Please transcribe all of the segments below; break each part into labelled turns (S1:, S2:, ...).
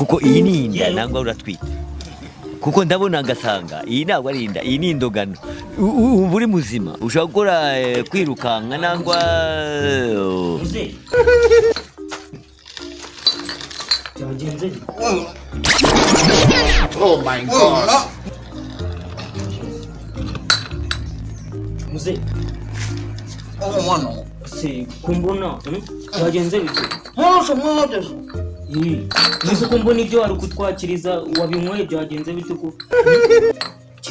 S1: kuko iyi ni inda nangwa uratwita kuko ndabona ngasanga iyi ntabwo ari inda iyi ni indogano ubu uri muzima ushobora gukora kwirukanka nangwa
S2: Oh my god.
S3: Muze.
S2: Oh mwana.
S3: Si kumbona, wagenze bite?
S2: Mwana mwana.
S3: Muze kumbona ibyo wari kutwakiriza wabinyweye byagenze bite ko?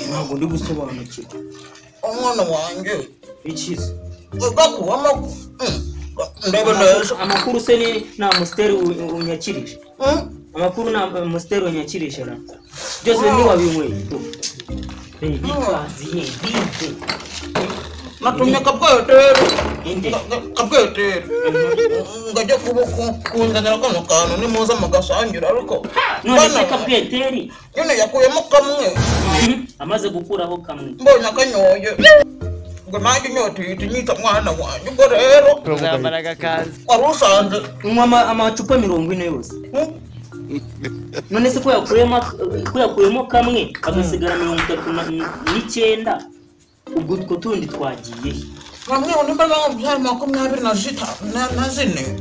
S3: Ntabwo ndi gusobanukirwa.
S2: Umwana wanjye.
S3: Ikize.
S2: Gakuba
S3: amakuru se ni na musteri unyakirije. Amakuru na musteri unyakirije ra. Byose ni wabinyweye. Bikazi bite.
S2: Natumye kabwetero. Kabwetero. Ngajya kunzanira kano kantu ni muza magasangira ariko.
S3: None se kabweteri.
S2: Yone yakuyemo kamwe.
S3: Amaze gukuraho kamwe.
S2: Mbonye akanyoye. Ngo nanjye nyota nyita mwana wanjye ubwo rero.
S1: uzambaraga kazi.
S2: Warusanze.
S3: Amacupa 40 yose. None se ko yakuyemo kamwe agasigara 39 ubwo two tundi twagiye
S2: Namwe unimba byari 24 na zine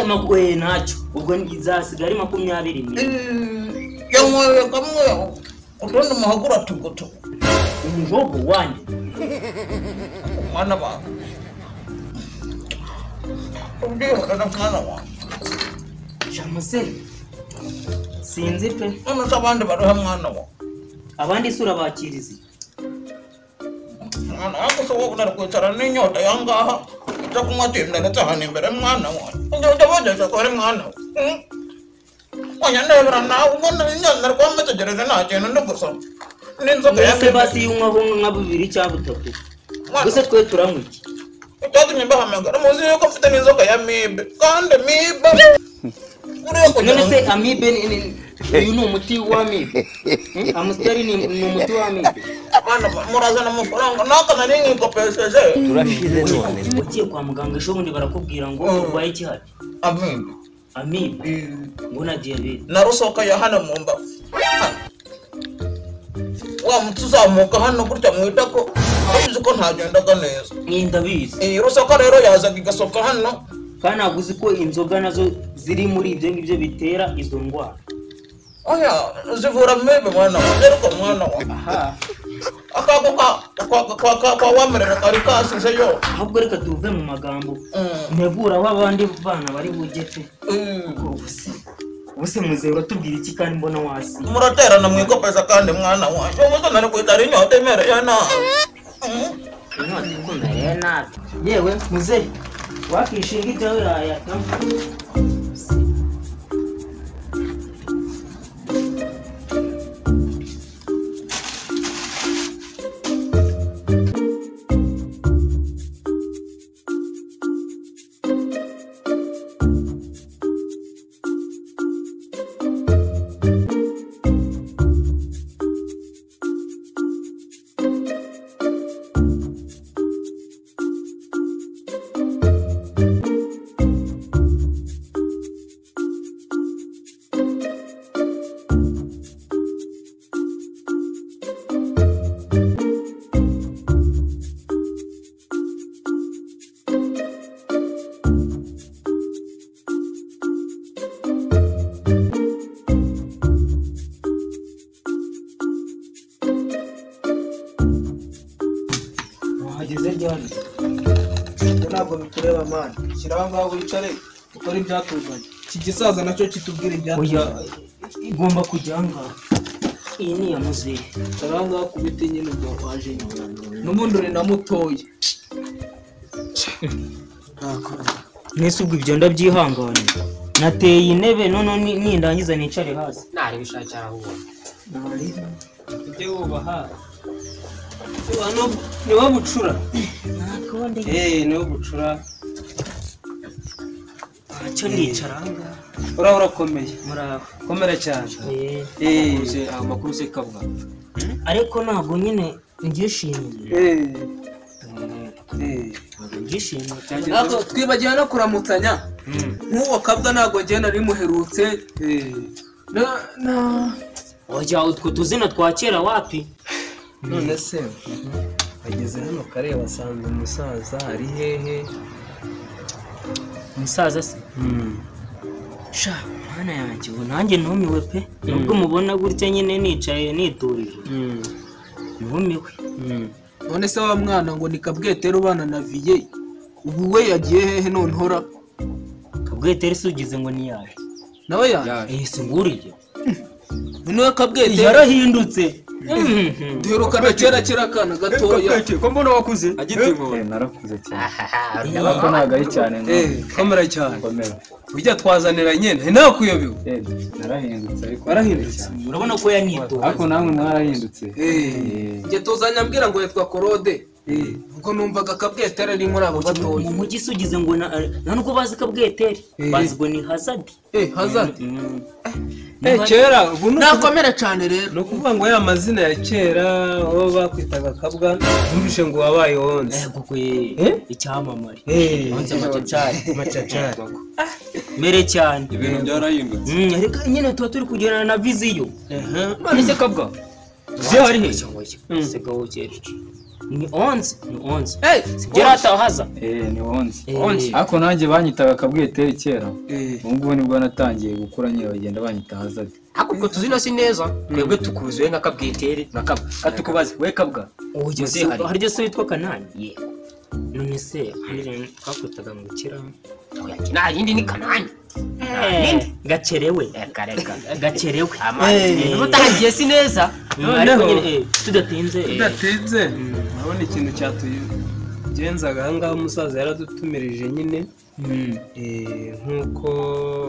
S3: magwe nacyo ubwo ngizasigara 20
S2: yangoye kamwe utonde muhagura tugoto
S3: ngobo wani
S2: mwana ba ubyo kana mwana wa
S3: jamuse sinzi pe
S2: none sabande baruha mwana wa
S3: abandi sura bakirizi
S2: mwana wako so kuna kwitara n'inyota yangaha utakumwa timna natahana imbere mwana wa njye boje ko ari mwana ndebera nawe ubona inyana rwamitegereze nta kintu ndigusa n'inzoga
S3: yake basi yumwaho nka 2 cyangwa 3 gusa twe turanywa iki
S2: utatumye bahamagara muzi yuko mfite n'inzoga ya mibe kandi mibe
S3: none se amibe uyu ni umuti wa amibe amusteri ni umuti wa amibe
S2: abana murazana amafaranga naka nari nkikopesheje
S1: turashize none
S3: ugiye kwa muganga ejo bundi barakubwira ngo urwaye ikihari amibe ngo na diabete
S2: na rusoka ya hano mu mbavu wa mutuzamuka hano gutya mwita ko abizi ko ntagendaga neza
S3: ndabizi
S2: rusoka rero yazaga igasoka hano
S3: kandi naguzi ko inzoga nazo ziri muri ibyo ngibyo bitera izo ndwara
S2: oya zivura amibe mwana wa rero mwana wa kwa wamerera kari kasize yo
S3: ahubwo reka tuve mu magambo ntevura w'abandi bana bari bugete ubuse muze uratubwira iki kandi mbona wasi
S2: muraterana mwikopeza kandi mwana wanjye umuze nari kwitara inyota imereye nabi
S3: inyota imereye nabi yewe muze wakishinga ibyawe yayata
S4: ntabwo bikureba mani kiranga wicare ukora ibyatuzanye iki gisaza nacyo kitubwira ibyatuzanye
S3: igomba kujya ngaho iyi ni ya muzehe
S4: kiranga kubita nyine ubwo kwaje n'ubundi uri na mutoya
S3: nese ubwo ibyo ndabyihangane nateye intebe none nindangiza nicare hasi
S4: nari bishakira aho nari ibyo wubaha niwo bucura niwo bucura
S3: cyo nicara anga
S4: urakomeye komera cyane amakuru se kavuga
S3: ariko ntabwo nyine ngishimiye
S4: twibagiwe no kuramutanya nk'uwo kabwa ntabwo ngenda nari muherutse
S3: Wajya utwo tuzina twa kera wapi?
S4: none se ageze hano kare wasanze umusaza ari hehe?
S3: Umusaza se? Sha mwana yanjye ubu nanjye ntumiwe pe. Nubwo mubona gutya nyine nicaye niturije. Ntumiwe.
S4: none se wa mwana ngo ni Kabwetero ubana na Viye ubu we yagiye hehe none hora?
S3: Kabwetero se ugize ngo ni yaje?
S4: Nawe yaje?
S3: Se nguriye.
S4: Niwe Kabwetero
S3: yarahindutse.
S4: duherukana kera kana gatoya.
S5: Ko mbona wakuze?
S6: Agitimo narakuze cyane. Ntabwo nagari cyane ngo.
S4: Komera cyane.
S6: Komera.
S4: Ujya twazanira nyene nakuyobewe.
S6: Narahindutse ariko
S4: warahindutse.
S3: Urabona ko yanito.
S6: Ariko namwe mwarahindutse.
S4: Nge tuzanya mbwira ngo yitwa Korode. Ubwo numvaga Kabwetero ari muri abo batoya.
S3: Mu mujyi sugize ngo nubwo bazi Kabwetero. Bazi ngo ni Hazard.
S4: Hazard. Kera ubu nakomera cyane rero. No kuvuga ngo ya mazina ya kera aho bakwitaga Kabwa numvishe ngo wabaye wonze.
S3: Kuko icyamamare.
S4: Wonze macacari.
S3: Mere cyane.
S5: Ibintu byarahindutse.
S3: Ariko nyine tuba turi kugerana na viziyo. None se Kabwa. Viziyo ari he? Segaho kera. Ni 11. Sigera atahaza.
S6: Ni 11. Ariko nanjye banyitaga Kabwetero kera. Ubwo nibwo natangiye gukura nyine bagenda banyita Hazard.
S3: Ariko tuzina si neza. Twebwe tukuzuye nka Kabwetero na Kabwa. Katukubaze we Kabwa. Ugeze haryo se witwa Kanani. None se hari twakwitaga mu kira. Nta yindi ni Kanani. Gacerewe. Gacerewe. Utagiye si neza. Ariko nyine tudatinze.
S4: Urabona ikintu cyatugenzaga ahangaha umusaza yaradutumirije nyine nk'uko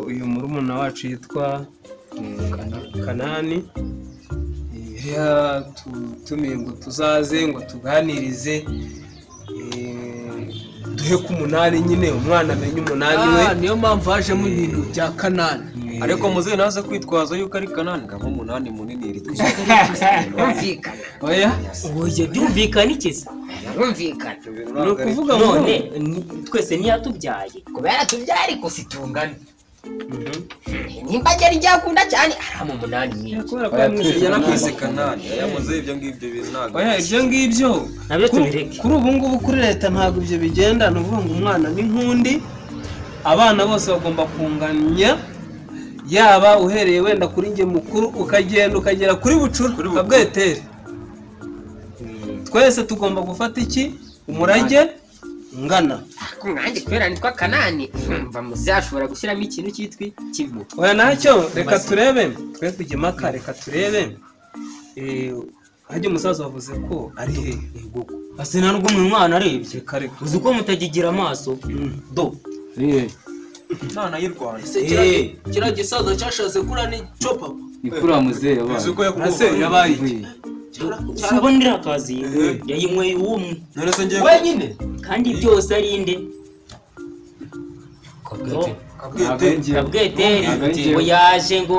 S4: uyu murumuna wacu yitwa Kanani yatutumiye ngo tuzaze ngo tuganirize duhe ku munani nyine umwana amenye umunani we. Niyo mpamvu hajemo ibintu bya Kanani.
S5: Ariko muze naze kwitwaza yuko ari Kanani ngamo umunani munini ritwisha.
S3: Umvikana.
S4: Oya.
S3: Oya byumvikana ikiza. Umvikana.
S4: No kuvuga ngo
S3: twese ntiyatubyaye.
S7: Kubera tubyari ko situngana. Nimba cyari cyakunda cyane aramu umunani mwiza.
S4: Kubera ko yamwishyuye
S5: nakwise Kanani. Yamuze ibyo ngibyo bintu ntago.
S4: Oya ibyo ngibyo.
S3: Nabyo tubireke.
S4: Kuri ubu ngubu kuri leta ntago ibyo bigenda no kuvuga ngo umwana ni nkundi. Abana bose bagomba kunganya. Yaba uhereye wenda kuri nge mukuru ukagenda ukagera kuri bucuru Kabwetero. Twese tugomba gufata iki umurage ngana.
S7: Nanjye kubera nitwa Kanani mva muzashobora gushyiramo ikintu cyitwi kivu.
S4: Oya nacyo reka turebe twe kujyemaka reka turebe. Hajye umusaza wavuze ko ari he guko.
S3: Asina n'ubwo umwana arebye kare. Uzi ko mutagigira amaso. Do.
S5: Nana y'Irwanda.
S4: Kira gisaza cyashaze kura ni chopa.
S6: Ikura muzehe abana.
S5: Uzi ko yabaye.
S3: Subonira akazi yayimwe umwe.
S5: None se ngiye
S3: wenyine kandi byose ari inde. Kabwetero yaje ngo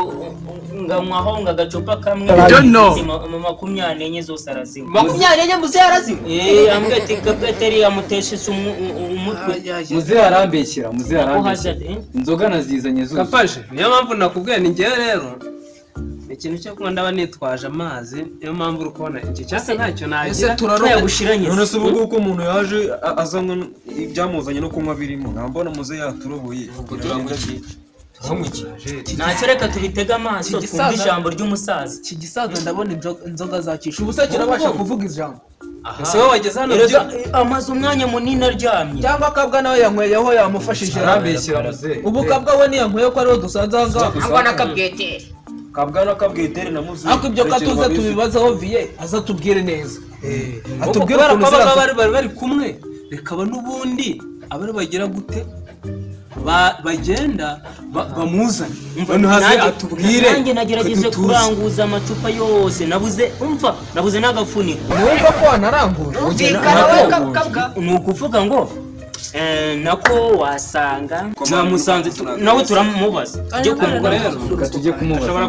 S3: ngamwaho ngagacupa kamwe. 24 zose arazima.
S7: 24 muzehe arazima.
S3: Ambwete Kabwetero yamuteshese umutwe.
S6: Muzehe arambeshyira, muzehe arambeshyira. Inzoga nazizanye zose.
S4: Kafashe niyo mpamvu nakubwiye ni ngewe rero. Ikintu cyo kuba ndaba nitwaje amazi niyo mpamvu uri kubona iki cyase ntacyo nagira
S3: turayagushiranye.
S5: None se ubwo uko umuntu yaje azanywe ibyamuzanye no kunywa birimo nambona muzehe yaturoboye.
S3: Ntacyo reka tubitega amaso twumva ijambo ry'umusaza.
S4: Iki gisaza ndabona inzoga zakisha ubusa kirabasha kuvuga ijambo. Ese wowe wageze hano
S3: amaze umwanya munini aryamye.
S4: Cyangwa Kabwa nawe yankweyeho yamufashije
S6: arambeshyira muzehe.
S4: Ubu Kabwa we niyankweye ko ariho dusanze aha ngaha.
S7: Angwa na Kabwetero.
S5: Kabwa na Kabwetero na muzehe.
S4: Ariko ibyo katuze tubibazaho Viye aza tubwire neza. Atubwire ko bari kumwe rekaba n'ubundi abari bagira gute bagenda bamuzana. None haze atubwire.
S3: Nanjye nagerageje kuranguza amacupa yose nabuze n'agafuniko.
S4: Numva ko anarangura.
S3: Ni ukuvuga ngo nako wasanga namusanze nawe turamubaza.
S4: Tujye kumugora
S6: tujye kumubaza.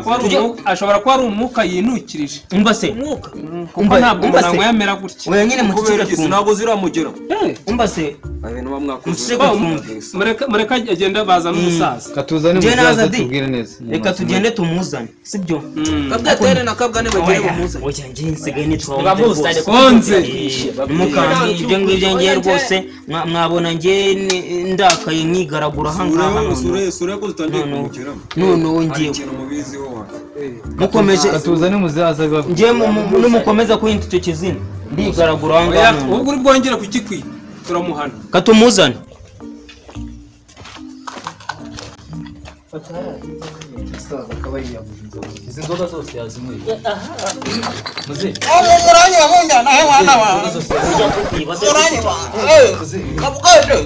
S4: Ashobora kuba ari umwuka yinukirije.
S3: Umva se
S4: umva ntabwo ngo yamera gutya.
S3: Wenyine mu
S5: kubera iki ntabwo ziramugera.
S3: Umva se
S5: ibintu bamwakoze
S4: mureka agenda baza n'umusaza
S6: katuzane umusaza tubwire neza
S3: reka tugende tumuzane sibyo
S4: kabwatere na kabwane bagire bamuzane
S3: oya nje nsigaye nitwa
S7: bamuzane
S4: konze
S3: mukandi ibyo ngibyo ngiye rwose mwabona ngiye ndakaye nkigaragura hangaha
S5: sure ko tutangiye kumukira
S3: none ngiye
S5: mubizi wowe
S3: mukomeje
S6: katuzane umusaza
S3: ngiye numukomeza kwinta icyo kizina ndigaragura hangaha
S4: ubwo uri bwongera kukikwi turamuhana
S3: katumuzane
S6: izi nzoga zose yazinyweye
S2: Muranywa munjyana he mwana wawe. Muranywa. Kabukade.